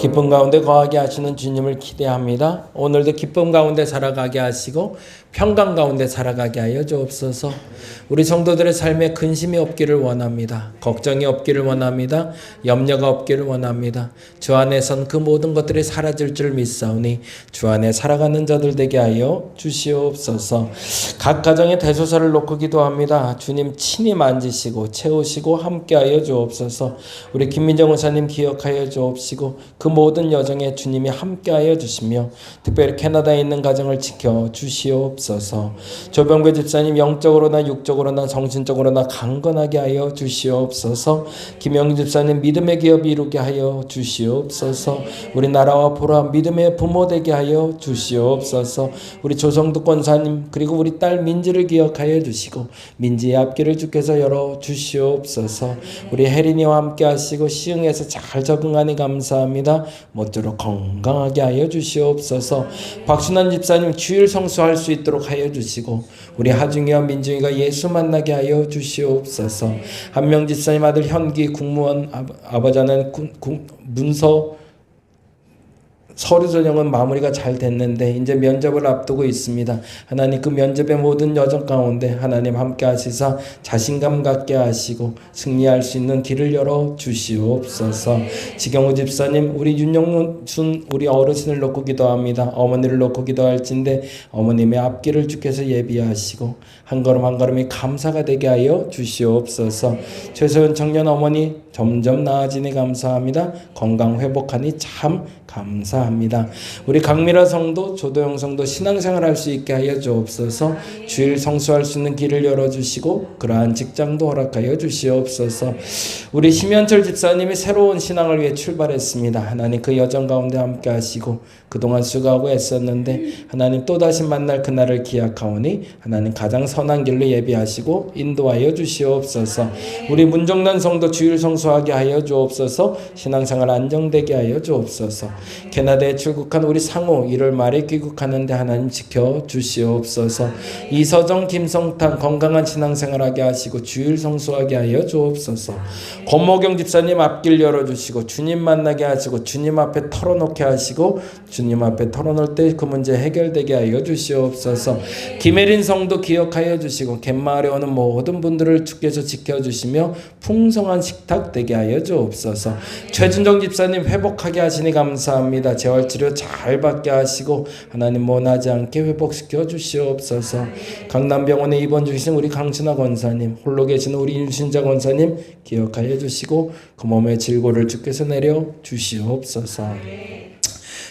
기쁨 가운데 거하게 하시는 주님을 기대합니다. 오늘도 기쁨 가운데 살아가게 하시고 평강 가운데 살아가게 하여 주옵소서. 우리 성도들의 삶에 근심이 없기를 원합니다. 걱정이 없기를 원합니다. 염려가 없기를 원합니다. 주 안에선 그 모든 것들이 사라질 줄 믿사오니 주 안에 살아가는 자들 되게 하여 주시옵소서. 각 가정의 대소사를 놓고 기도합니다. 주님 친히 만지시고 채우시고 함께하여 주옵소서. 우리 김민정 원사님 기억하여 주옵시고 그 모든 여정에 주님이 함께하여 주시며 특별히 캐나다에 있는 가정을 지켜 주시옵소서. 조병배 집사님 영적으로나 육적으로나 정신적으로나 강건하게 하여 주시옵소서. 김영희 집사님 믿음의 기업 이루게 하여 주시옵소서. 우리 나라와 보라 믿음의 부모 되게 하여 주시옵소서. 우리 조성득 권사님 그리고 우리 딸 민지를 기억하여 주시고 민지의 앞길을 주께서 열어 주시옵소서. 우리 혜린이와 함께 하시고 시흥에서 잘 적응하니 감사합니다. 모쪼록 건강하게 하여 주시옵소서. 박순환 집사님 주일 성수할 수 있도록 하여 주시고 우리 하중이와 민중이가 예수 만나게 하여 주시옵소서. 한명 집사님 아들 현기 국무원 아버지는 문서 서류 전형은 마무리가 잘 됐는데 이제 면접을 앞두고 있습니다. 하나님 그 면접의 모든 여정 가운데 하나님 함께 하시사 자신감 갖게 하시고 승리할 수 있는 길을 열어 주시옵소서. 지경우 집사님 우리 윤영순 우리 어르신을 놓고 기도합니다. 어머니를 놓고 기도할진데 어머님의 앞길을 주께서 예비하시고 한 걸음 한 걸음이 감사가 되게 하여 주시옵소서. 최소연 청년 어머니 점점 나아지니 감사합니다. 건강 회복하니 참 감사합니다. 우리 강미라 성도, 조도영 성도 신앙생활 할 수 있게 하여 주옵소서. 주일 성수할 수 있는 길을 열어주시고 그러한 직장도 허락하여 주시옵소서. 우리 심현철 집사님이 새로운 신앙을 위해 출발했습니다. 하나님 그 여정 가운데 함께 하시고 그동안 수고하고 애썼는데 하나님 또다시 만날 그날을 기약하오니 하나님 가장 선한 길로 예비하시고 인도하여 주시옵소서. 우리 문정란 성도 주일 성수하게 하여 주옵소서. 신앙생활 안정되게 하여 주옵소서. 캐나다에 출국한 우리 상호 1월 말에 귀국하는데 하나님 지켜주시옵소서. 이서정 김성탄 건강한 신앙생활하게 하시고 주일 성수하게 하여 주옵소서. 권모경 집사님 앞길 열어주시고 주님 만나게 하시고 주님 앞에 털어놓게 하시고 주님 앞에 털어놓을 때 그 문제 해결되게 하여 주시옵소서. 김혜린 성도 기억하여 주시고 갯마을에 오는 모든 분들을 주께서 지켜주시며 풍성한 식탁 되게 하여 주옵소서. 최준정 집사님 회복하게 하시니 감사합니다. 재활치료 잘 받게 하시고 하나님 원하지 않게 회복시켜 주시옵소서. 강남병원에 입원 중이신 우리 강신아 권사님 홀로 계시는 우리 윤신자 권사님 기억하여 주시고 그 몸의 질고를 주께서 내려 주시옵소서.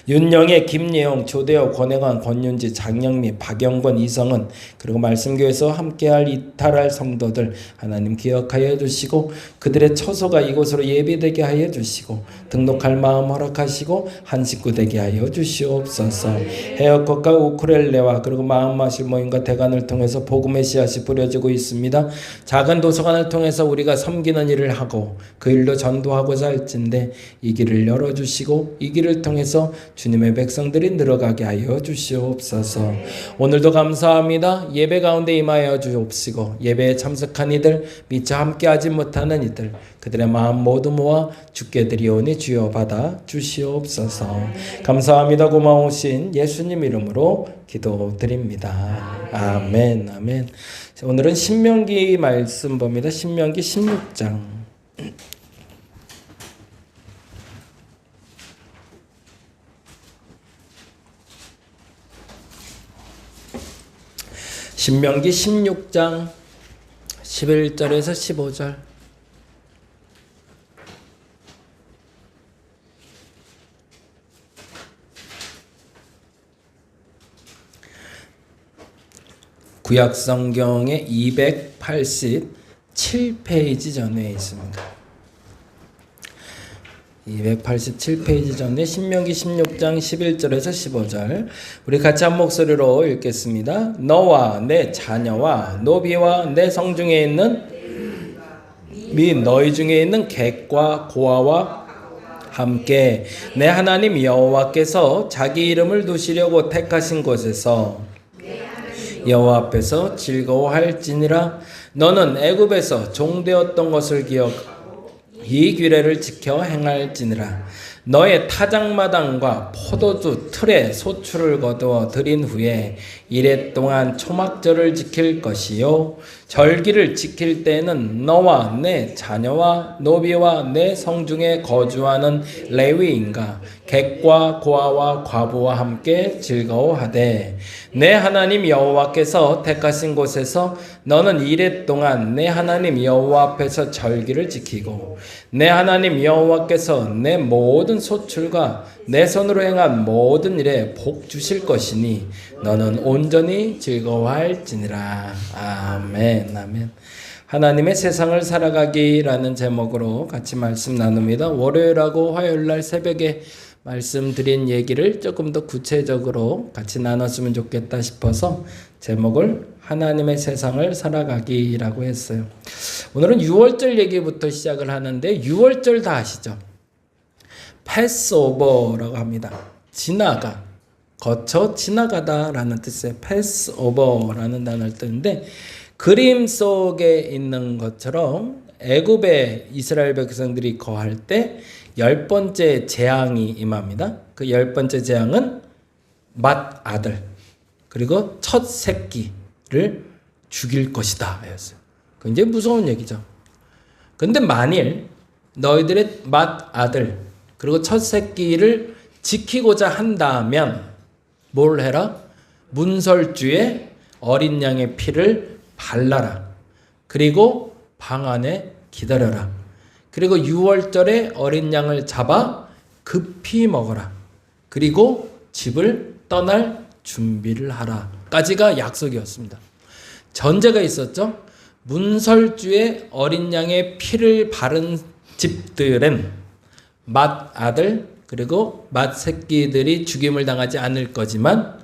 윤영애, 김예영, 조대호, 권혜관, 권윤지, 장영미, 박영권, 이성은 그리고 말씀교회에서 함께할 이탈할 성도들 하나님 기억하여 주시고 그들의 처소가 이곳으로 예비되게 하여 주시고 등록할 마음 허락하시고 한 식구 되게 하여 주시옵소서. 헤어컷과 우쿨렐레와 그리고 마음 마실 모임과 대관을 통해서 복음의 씨앗이 뿌려지고 있습니다. 작은 도서관을 통해서 우리가 섬기는 일을 하고 그 일로 전도하고자 할진데 이 길을 열어주시고 이 길을 통해서 주님의 백성들이 늘어가게 하여 주시옵소서. 오늘도 감사합니다. 예배 가운데 임하여 주옵시고 예배에 참석한 이들 미처 함께하지 못하는 이들 그들의 마음 모두 모아 주께 드리오니 주여 받아 주시옵소서. 감사합니다. 고마우신 예수님 이름으로 기도드립니다. 아멘 아멘. 오늘은 신명기 말씀 봅니다. 신명기 16장 신명기 16장 11절에서 15절. 구약 성경의 287페이지 전에 있습니다. 287페이지 전에 신명기 16장 11절에서 15절 우리 같이 한 목소리로 읽겠습니다. 너와 내 자녀와 노비와 내 성중에 있는 및 너희 중에 있는 객과 고아와 함께 내 하나님 여호와께서 자기 이름을 두시려고 택하신 곳에서 여호와 앞에서 즐거워할지니라. 너는 애굽에서 종되었던 것을 기억하고 이 규례를 지켜 행할지니라. 너의 타작마당과 포도주 틀에 소출을 거두어 들인 후에 이레 동안 초막절을 지킬 것이요 절기를 지킬 때에는 너와 내 자녀와 노비와 내 성중에 거주하는 레위인과 객과 고아와 과부와 함께 즐거워하되 내 하나님 여호와께서 택하신 곳에서 너는 이레 동안 내 하나님 여호와 앞에서 절기를 지키고 내 하나님 여호와께서 내 모든 소출과 내 손으로 행한 모든 일에 복 주실 것이니 너는 온전히 즐거워할지니라. 아멘. 아멘. 하나님의 세상을 살아가기라는 제목으로 같이 말씀 나눕니다. 월요일하고 화요일날 새벽에 말씀드린 얘기를 조금 더 구체적으로 같이 나눴으면 좋겠다 싶어서 제목을 하나님의 세상을 살아가기라고 했어요. 오늘은 6월절 얘기부터 시작을 하는데 6월절 다 아시죠? 패스오버라고 합니다. 지나가, 거쳐 지나가다라는 뜻의 패스오버라는 단어를 쓰는데 그림 속에 있는 것처럼 애굽에 이스라엘 백성들이 거할 때 10번째 재앙이 임합니다. 그 10번째 재앙은 맏아들 그리고 첫 새끼를 죽일 것이다 였어요. 굉장히 무서운 얘기죠. 그런데 만일 너희들의 맏아들 그리고 첫 새끼를 지키고자 한다면 뭘 해라? 문설주에 어린 양의 피를 발라라. 그리고 방 안에 기다려라. 그리고 6월절에 어린 양을 잡아 급히 먹어라. 그리고 집을 떠날 준비를 하라. 까지가 약속이었습니다. 전제가 있었죠. 문설주에 어린 양의 피를 바른 집들은 맏아들 그리고 맏새끼들이 죽임을 당하지 않을 거지만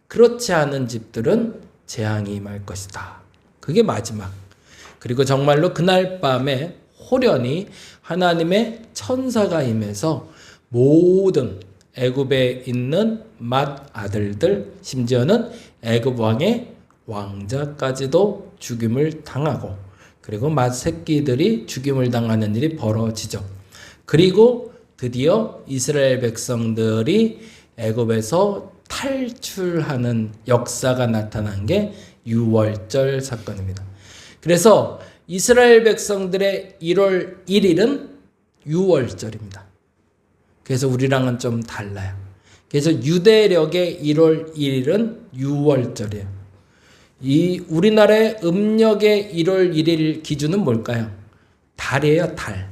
그렇지 않은 집들은 재앙이 임할 것이다. 그게 마지막. 그리고 정말로 그날 밤에 호련히 하나님의 천사가 임해서 모든 애굽에 있는 맏아들들 심지어는 애굽 왕의 왕자까지도 죽임을 당하고 그리고 맏새끼들이 죽임을 당하는 일이 벌어지죠. 그리고 드디어 이스라엘 백성들이 애굽에서 탈출하는 역사가 나타난 게 6월절 사건입니다. 그래서 이스라엘 백성들의 1월 1일은 6월절입니다. 그래서 우리랑은 좀 달라요. 그래서 유대력의 1월 1일은 6월절이에요. 이 우리나라의 음력의 1월 1일 기준은 뭘까요? 달이에요, 달.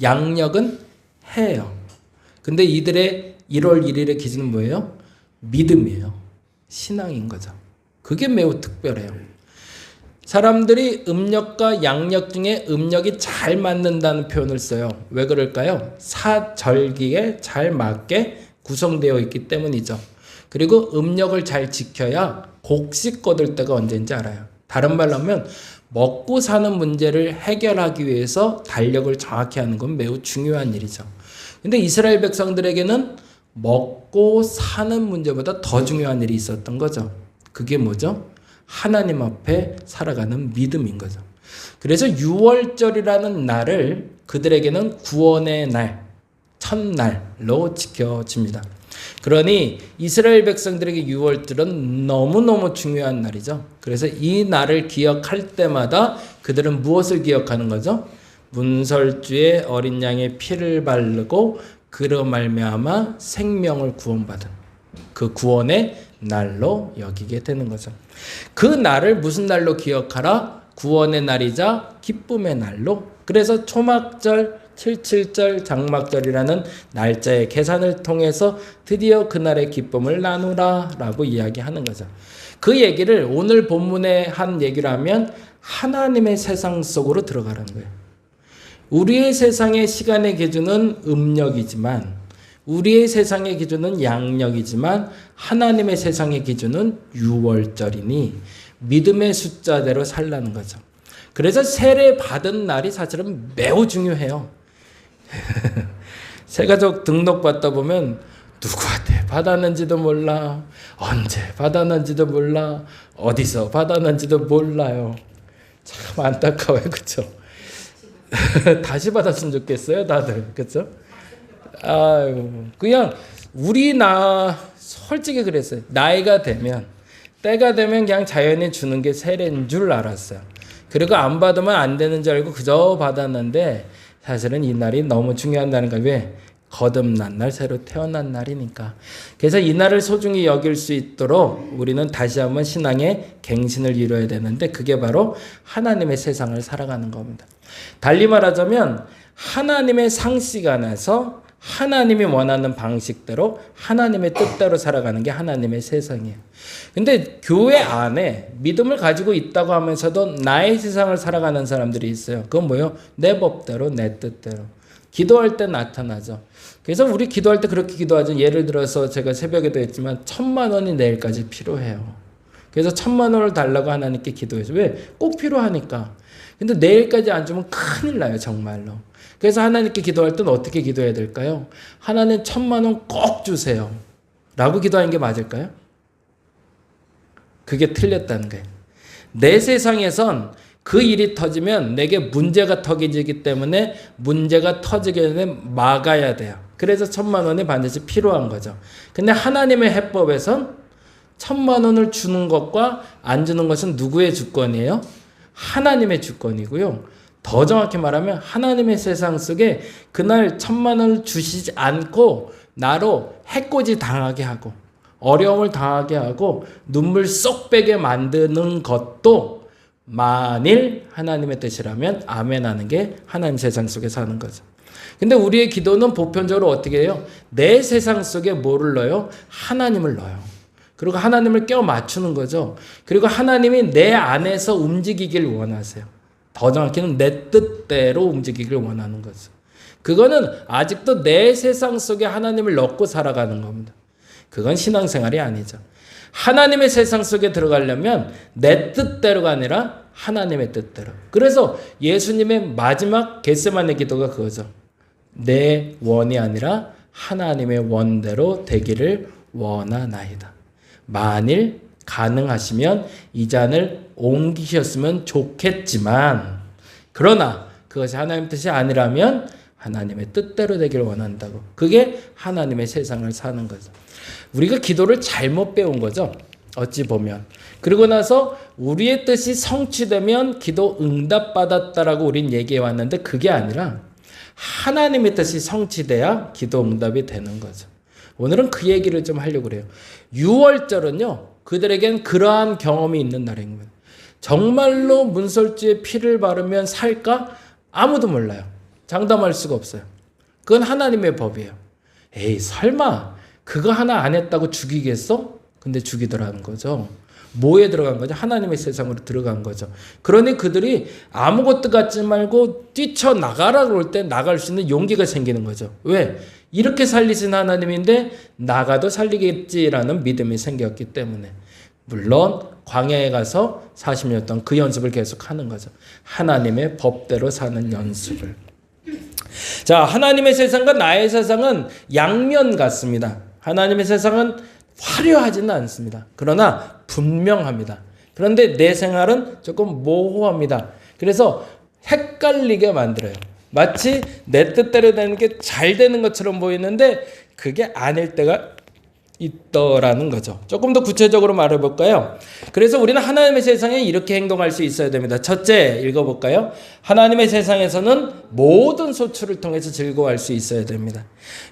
양력은 해예요. 근데 이들의 1월 1일의 기준은 뭐예요? 믿음이에요. 신앙인 거죠. 그게 매우 특별해요. 사람들이 음력과 양력 중에 음력이 잘 맞는다는 표현을 써요. 왜 그럴까요? 사절기에 잘 맞게 구성되어 있기 때문이죠. 그리고 음력을 잘 지켜야 곡식 거둘 때가 언제인지 알아요. 다른 말로 하면 먹고 사는 문제를 해결하기 위해서 달력을 정확히 하는 건 매우 중요한 일이죠. 근데 이스라엘 백성들에게는 먹고 사는 문제보다 더 중요한 일이 있었던 거죠. 그게 뭐죠? 하나님 앞에 살아가는 믿음인 거죠. 그래서 6월절이라는 날을 그들에게는 구원의 날, 첫날로 지켜집니다. 그러니 이스라엘 백성들에게 6월절은 너무너무 중요한 날이죠. 그래서 이 날을 기억할 때마다 그들은 무엇을 기억하는 거죠? 문설주에 어린 양의 피를 바르고 그로 말미암아 생명을 구원받은 그 구원의 날로 여기게 되는 거죠. 그 날을 무슨 날로 기억하라? 구원의 날이자 기쁨의 날로. 그래서 초막절, 77절, 장막절이라는 날짜의 계산을 통해서 드디어 그날의 기쁨을 나누라 라고 이야기하는 거죠. 그 얘기를 오늘 본문에 한 얘기를 하면 하나님의 세상 속으로 들어가라는 거예요. 우리의 세상의 시간의 기준은 음력이지만 우리의 세상의 기준은 양력이지만 하나님의 세상의 기준은 6월절이니 믿음의 숫자대로 살라는 거죠. 그래서 세례 받은 날이 사실은 매우 중요해요. 새가족 등록 받다 보면 누구한테 받았는지도 몰라, 언제 받았는지도 몰라, 어디서 받았는지도 몰라요. 참 안타까워요, 그렇죠? 다시 받았으면 좋겠어요, 다들. 그렇죠? 아유, 그냥 솔직히 그랬어요. 나이가 되면, 때가 되면 그냥 자연이 주는 게 세례인 줄 알았어요. 그리고 안 받으면 안 되는 줄 알고 그저 받았는데 사실은 이 날이 너무 중요하다는 거예요. 왜? 거듭난 날, 새로 태어난 날이니까. 그래서 이 날을 소중히 여길 수 있도록 우리는 다시 한번 신앙의 갱신을 이루어야 되는데 그게 바로 하나님의 세상을 살아가는 겁니다. 달리 말하자면 하나님의 상식 안에서 하나님이 원하는 방식대로 하나님의 뜻대로 살아가는 게 하나님의 세상이에요. 근데 교회 안에 믿음을 가지고 있다고 하면서도 나의 세상을 살아가는 사람들이 있어요. 그건 뭐예요? 내 법대로, 내 뜻대로. 기도할 때 나타나죠. 그래서 우리 기도할 때 그렇게 기도하죠. 예를 들어서 제가 새벽에도 했지만 1,000,000원이 내일까지 필요해요. 그래서 1,000,000원을 달라고 하나님께 기도해서 왜? 꼭 필요하니까. 근데 내일까지 안 주면 큰일 나요, 정말로. 그래서 하나님께 기도할 때는 어떻게 기도해야 될까요? 하나님 1,000,000원 꼭 주세요. 라고 기도하는 게 맞을까요? 그게 틀렸다는 거예요. 내 세상에선 그 일이 터지면 내게 문제가 터지기 때문에 문제가 터지기 전에 막아야 돼요. 그래서 1,000,000원이 반드시 필요한 거죠. 근데 하나님의 해법에선 1,000,000원을 주는 것과 안 주는 것은 누구의 주권이에요? 하나님의 주권이고요. 더 정확히 말하면 하나님의 세상 속에 그날 1,000,000원을 주시지 않고 나로 해코지 당하게 하고 어려움을 당하게 하고 눈물 쏙 빼게 만드는 것도 만일 하나님의 뜻이라면 아멘 하는 게 하나님 세상 속에 사는 거죠. 근데 우리의 기도는 보편적으로 어떻게 해요? 내 세상 속에 뭐를 넣어요? 하나님을 넣어요. 그리고 하나님을 껴 맞추는 거죠. 그리고 하나님이 내 안에서 움직이길 원하세요. 더 정확히는 내 뜻대로 움직이길 원하는 거죠. 그거는 아직도 내 세상 속에 하나님을 넣고 살아가는 겁니다. 그건 신앙생활이 아니죠. 하나님의 세상 속에 들어가려면 내 뜻대로가 아니라 하나님의 뜻대로. 그래서 예수님의 마지막 겟세마네 기도가 그거죠. 내 원이 아니라 하나님의 원대로 되기를 원하나이다. 만일 가능하시면 이 잔을 옮기셨으면 좋겠지만 그러나 그것이 하나님의 뜻이 아니라면 하나님의 뜻대로 되기를 원한다고. 그게 하나님의 세상을 사는 거죠. 우리가 기도를 잘못 배운 거죠. 어찌 보면. 그리고 나서 우리의 뜻이 성취되면 기도 응답받았다라고 우린 얘기해 왔는데 그게 아니라 하나님의 뜻이 성취돼야 기도 응답이 되는 거죠. 오늘은 그 얘기를 좀 하려고 그래요. 6월절은요. 그들에겐 그러한 경험이 있는 날입니다. 정말로 문설주에 피를 바르면 살까? 아무도 몰라요. 장담할 수가 없어요. 그건 하나님의 법이에요. 에이 설마 그거 하나 안 했다고 죽이겠어? 근데 죽이더라는 거죠. 뭐에 들어간 거죠? 하나님의 세상으로 들어간 거죠. 그러니 그들이 아무것도 갖지 말고 뛰쳐나가라고 할 때 나갈 수 있는 용기가 생기는 거죠. 왜? 이렇게 살리신 하나님인데 나가도 살리겠지라는 믿음이 생겼기 때문에. 물론 광야에 가서 40년 동안 그 연습을 계속 하는 거죠. 하나님의 법대로 사는 연습을. 자, 하나님의 세상과 나의 세상은 양면 같습니다. 하나님의 세상은 화려하지는 않습니다. 그러나 분명합니다. 그런데 내 생활은 조금 모호합니다. 그래서 헷갈리게 만들어요. 마치 내 뜻대로 되는 게 잘 되는 것처럼 보이는데 그게 아닐 때가 있더라는 거죠. 조금 더 구체적으로 말해볼까요? 그래서 우리는 하나님의 세상에 이렇게 행동할 수 있어야 됩니다. 첫째, 읽어볼까요? 하나님의 세상에서는 모든 소출을 통해서 즐거워할 수 있어야 됩니다.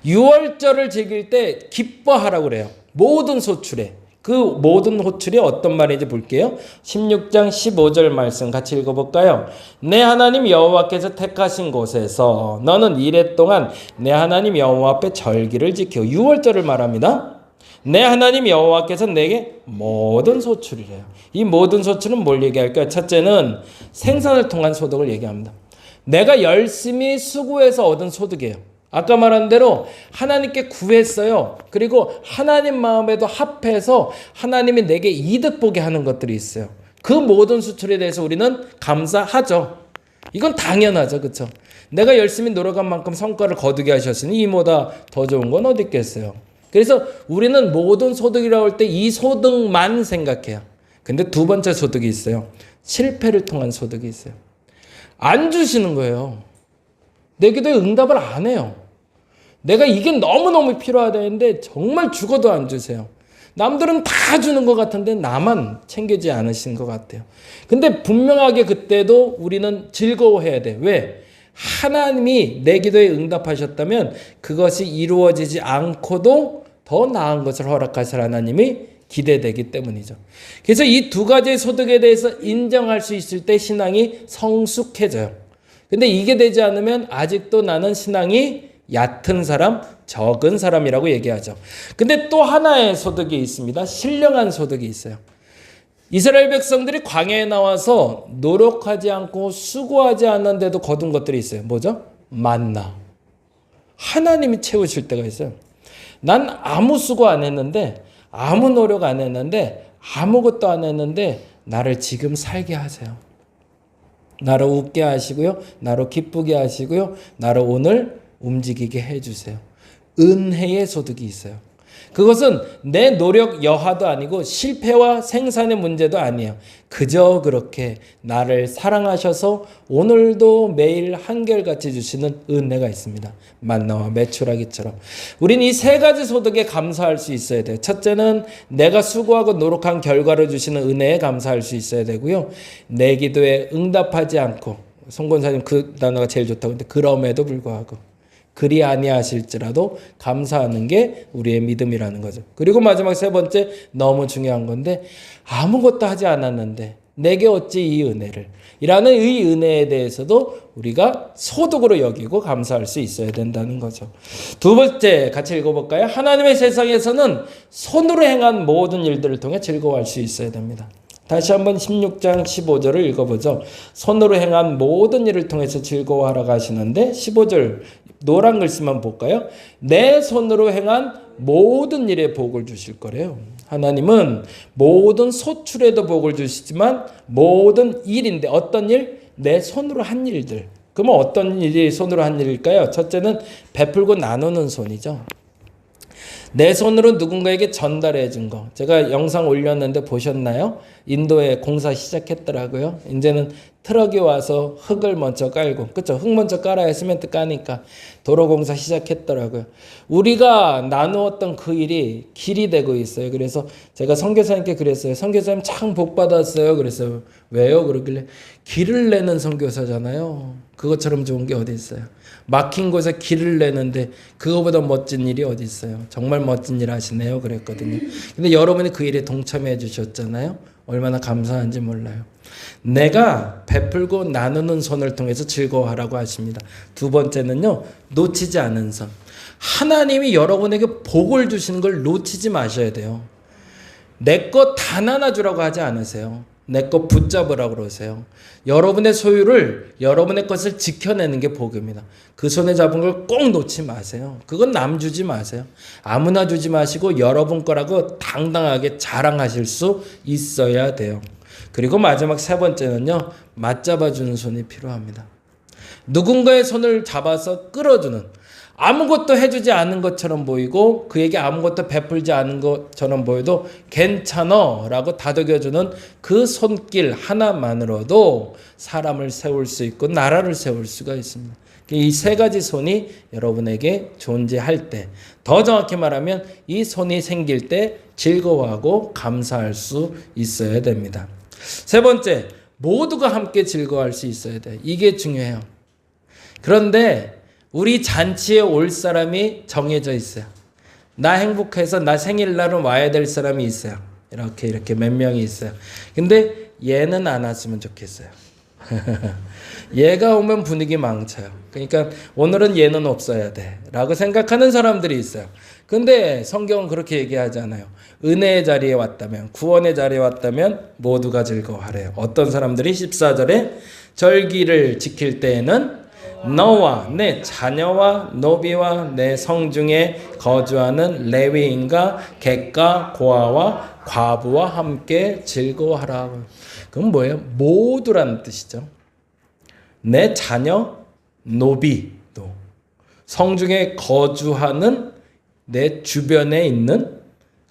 6월절을 즐길 때 기뻐하라고 그래요. 모든 소출에. 그 모든 호출이 어떤 말인지 볼게요. 16장 15절 말씀 같이 읽어볼까요? 내 하나님 여호와께서 택하신 곳에서 너는 이래 동안 내 하나님 여호와 앞에 절기를 지켜. 6월절을 말합니다. 내 하나님 여호와께서 내게 모든 소출이래요. 이 모든 소출은 뭘 얘기할까요? 첫째는 생산을 통한 소득을 얘기합니다. 내가 열심히 수고해서 얻은 소득이에요. 아까 말한 대로 하나님께 구했어요. 그리고 하나님 마음에도 합해서 하나님이 내게 이득 보게 하는 것들이 있어요. 그 모든 수출에 대해서 우리는 감사하죠. 이건 당연하죠. 그렇죠? 내가 열심히 노력한 만큼 성과를 거두게 하셨으니 이보다 더 좋은 건 어디 있겠어요. 그래서 우리는 모든 소득이라고 할 때 이 소득만 생각해요. 근데 두 번째 소득이 있어요. 실패를 통한 소득이 있어요. 안 주시는 거예요. 내 기도에 응답을 안 해요. 내가 이게 너무너무 필요하다는데 정말 죽어도 안 주세요. 남들은 다 주는 것 같은데 나만 챙기지 않으신 것 같아요. 근데 분명하게 그때도 우리는 즐거워해야 돼. 왜? 하나님이 내 기도에 응답하셨다면 그것이 이루어지지 않고도 더 나은 것을 허락하실 하나님이 기대되기 때문이죠. 그래서 이 두 가지의 소득에 대해서 인정할 수 있을 때 신앙이 성숙해져요. 근데 이게 되지 않으면 아직도 나는 신앙이 얕은 사람, 적은 사람이라고 얘기하죠. 근데 또 하나의 소득이 있습니다. 신령한 소득이 있어요. 이스라엘 백성들이 광야에 나와서 노력하지 않고 수고하지 않는데도 거둔 것들이 있어요. 뭐죠? 만나. 하나님이 채우실 때가 있어요. 난 아무 수고 안 했는데, 아무 노력 안 했는데, 아무것도 안 했는데 나를 지금 살게 하세요. 나를 웃게 하시고요. 나를 기쁘게 하시고요. 나를 오늘 움직이게 해주세요. 은혜의 소득이 있어요. 그것은 내 노력 여하도 아니고 실패와 생산의 문제도 아니에요. 그저 그렇게 나를 사랑하셔서 오늘도 매일 한결같이 주시는 은혜가 있습니다. 만나와 메추라기처럼. 우린 이 세 가지 소득에 감사할 수 있어야 돼요. 첫째는 내가 수고하고 노력한 결과를 주시는 은혜에 감사할 수 있어야 되고요. 내 기도에 응답하지 않고, 송 권사님 그 단어가 제일 좋다고 했는데 그럼에도 불구하고 그리 아니하실지라도 감사하는 게 우리의 믿음이라는 거죠. 그리고 마지막 세 번째, 너무 중요한 건데, 아무것도 하지 않았는데 내게 어찌 이 은혜를 이라는 이 은혜에 대해서도 우리가 소득으로 여기고 감사할 수 있어야 된다는 거죠. 두 번째 같이 읽어볼까요? 하나님의 세상에서는 손으로 행한 모든 일들을 통해 즐거워할 수 있어야 됩니다. 다시 한번 16장 15절을 읽어보죠. 손으로 행한 모든 일을 통해서 즐거워하라고 하시는데 15절 노란 글씨만 볼까요? 내 손으로 행한 모든 일에 복을 주실 거래요. 하나님은 모든 소출에도 복을 주시지만 모든 일인데 어떤 일? 내 손으로 한 일들. 그러면 어떤 일이 손으로 한 일일까요? 첫째는 베풀고 나누는 손이죠. 내 손으로 누군가에게 전달해 준 거. 제가 영상 올렸는데 보셨나요? 인도에 공사 시작했더라고요. 이제는 트럭이 와서 흙을 먼저 깔고, 그렇죠? 흙 먼저 깔아야 시멘트 까니까 도로 공사 시작했더라고요. 우리가 나누었던 그 일이 길이 되고 있어요. 그래서 제가 선교사님께 그랬어요. 선교사님 참 복 받았어요. 그랬어요. 왜요? 그러길래 길을 내는 선교사잖아요. 그것처럼 좋은 게 어디 있어요? 막힌 곳에 길을 내는데 그거보다 멋진 일이 어디 있어요? 정말 멋진 일 하시네요. 그랬거든요. 근데 여러분이 그 일에 동참해 주셨잖아요. 얼마나 감사한지 몰라요. 내가 베풀고 나누는 손을 통해서 즐거워하라고 하십니다. 두 번째는요, 놓치지 않은 손. 하나님이 여러분에게 복을 주시는 걸 놓치지 마셔야 돼요. 내 거 다 나눠주라고 하지 않으세요. 내 거 붙잡으라고 그러세요. 여러분의 소유를, 여러분의 것을 지켜내는 게 복입니다. 그 손에 잡은 걸 꼭 놓지 마세요. 그건 남 주지 마세요. 아무나 주지 마시고 여러분 거라고 당당하게 자랑하실 수 있어야 돼요. 그리고 마지막 세 번째는요, 맞잡아주는 손이 필요합니다. 누군가의 손을 잡아서 끌어주는, 아무것도 해주지 않은 것처럼 보이고 그에게 아무것도 베풀지 않은 것처럼 보여도 괜찮아 라고 다독여주는 그 손길 하나만으로도 사람을 세울 수 있고 나라를 세울 수가 있습니다. 이 세 가지 손이 여러분에게 존재할 때, 더 정확히 말하면 이 손이 생길 때 즐거워하고 감사할 수 있어야 됩니다. 세 번째, 모두가 함께 즐거워할 수 있어야 돼요. 이게 중요해요. 그런데 우리 잔치에 올 사람이 정해져 있어요. 나 행복해서 나 생일날은 와야 될 사람이 있어요. 이렇게 몇 명이 있어요. 근데 얘는 안 왔으면 좋겠어요. 얘가 오면 분위기 망쳐요. 그러니까 오늘은 얘는 없어야 돼 라고 생각하는 사람들이 있어요. 근데 성경은 그렇게 얘기하잖아요. 은혜의 자리에 왔다면, 구원의 자리에 왔다면 모두가 즐거워하래요. 어떤 사람들이 14절에 절기를 지킬 때에는 너와 내 자녀와 노비와 내 성중에 거주하는 레위인과 객과 고아와 과부와 함께 즐거워하라. 그건 뭐예요? 모두라는 뜻이죠. 내 자녀, 노비도, 성중에 거주하는 내 주변에 있는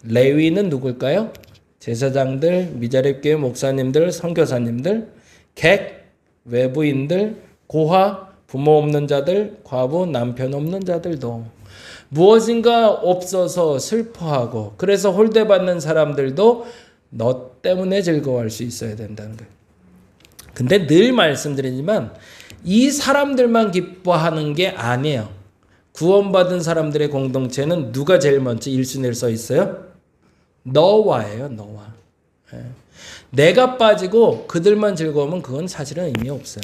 레위는 누굴까요? 제사장들, 미자립교회 목사님들, 선교사님들, 객, 외부인들, 고아, 부모 없는 자들, 과부, 남편 없는 자들도 무엇인가 없어서 슬퍼하고 그래서 홀대받는 사람들도 너 때문에 즐거워할 수 있어야 된다는 거예요. 근데 늘 말씀드리지만 이 사람들만 기뻐하는 게 아니에요. 구원받은 사람들의 공동체는 누가 제일 먼저 1순위를 써 있어요? 너와예요. 너와. 내가 빠지고 그들만 즐거우면 그건 사실은 의미 없어요.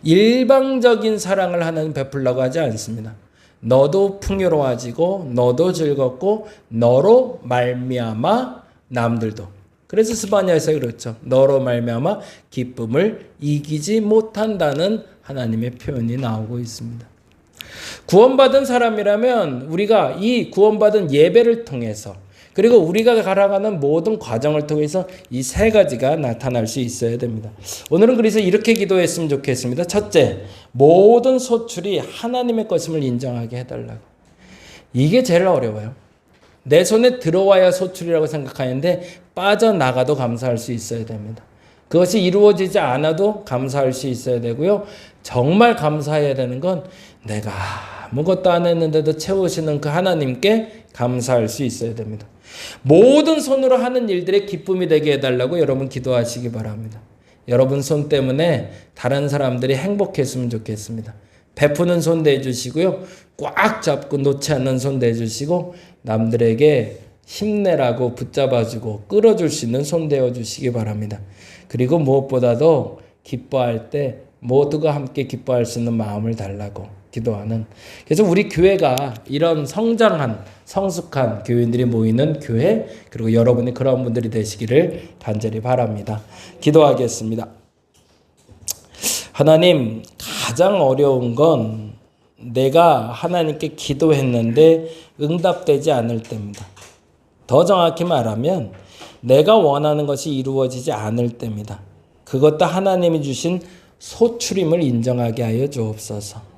일방적인 사랑을 하나님 베풀려고 하지 않습니다. 너도 풍요로워지고 너도 즐겁고 너로 말미암아 남들도. 그래서 스바냐에서 그렇죠. 너로 말미암아 기쁨을 이기지 못한다는 하나님의 표현이 나오고 있습니다. 구원받은 사람이라면 우리가 이 구원받은 예배를 통해서 그리고 우리가 살아가는 모든 과정을 통해서 이 세 가지가 나타날 수 있어야 됩니다. 오늘은 그래서 이렇게 기도했으면 좋겠습니다. 첫째, 모든 소출이 하나님의 것임을 인정하게 해달라고. 이게 제일 어려워요. 내 손에 들어와야 소출이라고 생각하는데 빠져나가도 감사할 수 있어야 됩니다. 그것이 이루어지지 않아도 감사할 수 있어야 되고요. 정말 감사해야 되는 건 내가 아무것도 안 했는데도 채우시는 그 하나님께 감사할 수 있어야 됩니다. 모든 손으로 하는 일들의 기쁨이 되게 해달라고 여러분 기도하시기 바랍니다. 여러분 손 때문에 다른 사람들이 행복했으면 좋겠습니다. 베푸는 손 대주시고요. 꽉 잡고 놓지 않는 손 대주시고 남들에게 힘내라고 붙잡아주고 끌어줄 수 있는 손 대어주시기 바랍니다. 그리고 무엇보다도 기뻐할 때 모두가 함께 기뻐할 수 있는 마음을 달라고 기도하는. 그래서 우리 교회가 이런 성장한 성숙한 교인들이 모이는 교회, 그리고 여러분이 그런 분들이 되시기를 간절히 바랍니다. 기도하겠습니다. 하나님, 가장 어려운 건 내가 하나님께 기도했는데 응답되지 않을 때입니다. 더 정확히 말하면 내가 원하는 것이 이루어지지 않을 때입니다. 그것도 하나님이 주신 소출임을 인정하게 하여 주옵소서.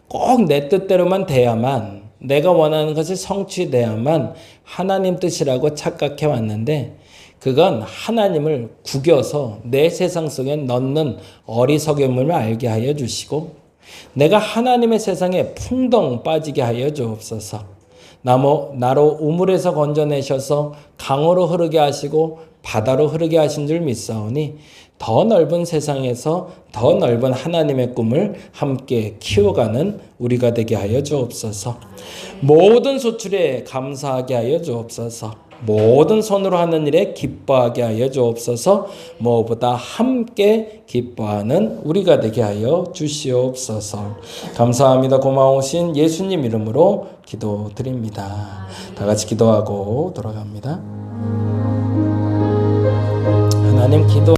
꼭 내 뜻대로만 돼야만, 내가 원하는 것이 성취돼야만 하나님 뜻이라고 착각해 왔는데 그건 하나님을 구겨서 내 세상 속에 넣는 어리석음을 알게 하여 주시고 내가 하나님의 세상에 풍덩 빠지게 하여 주옵소서. 나로 우물에서 건져내셔서 강으로 흐르게 하시고 바다로 흐르게 하신 줄 믿사오니 더 넓은 세상에서 더 넓은 하나님의 꿈을 함께 키워가는 우리가 되게 하여 주옵소서. 모든 소출에 감사하게 하여 주옵소서. 모든 손으로 하는 일에 기뻐하게 하여 주옵소서. 무엇보다 함께 기뻐하는 우리가 되게 하여 주시옵소서. 감사합니다. 고마우신 예수님 이름으로 기도드립니다. 다 같이 기도하고 돌아갑니다. 하나님 기도